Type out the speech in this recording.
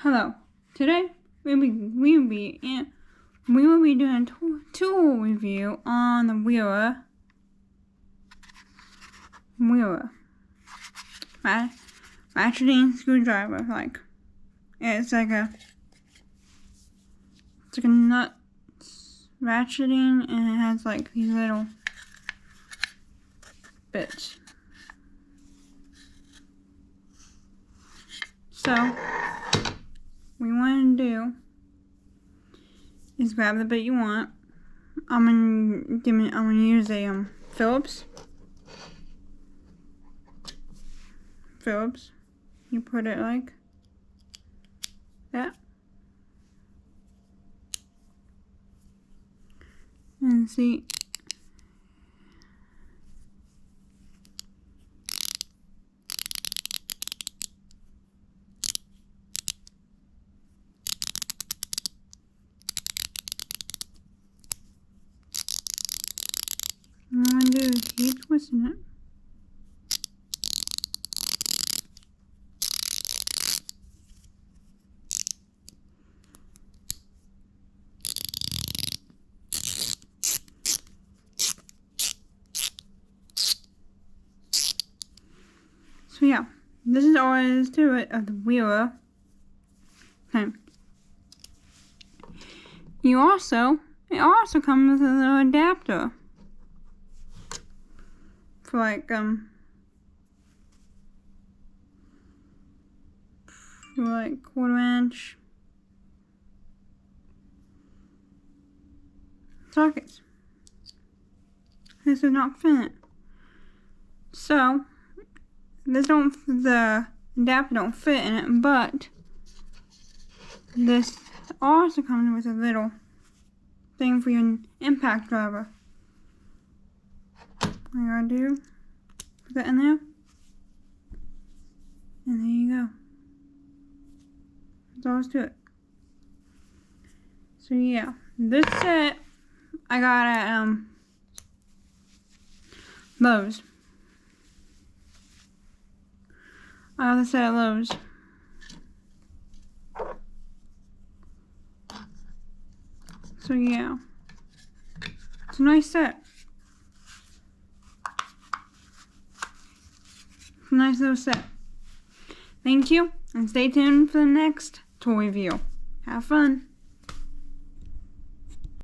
Hello. Today we will be doing a tool review on the Wiha ratcheting screwdriver. It's like a nut ratcheting, and it has like these little bits. So what we want to do is grab the bit you want. I'm gonna use a Phillips. You put it like that, and see. What I'm gonna do is keep twisting it. So yeah, this is all there is to it of the Wiha. Okay. It also comes with a little adapter for like 1/4" sockets. This does not fit. So the adapter don't fit in it, but this also comes with a little thing for your impact driver. All you gotta do, put that in there, and there you go. That's all there is to it. So yeah, this set I got at Lowe's. I got this set at Lowe's. So yeah, it's a nice set. It's a nice little set. Thank you, and stay tuned for the next tool review. Have fun.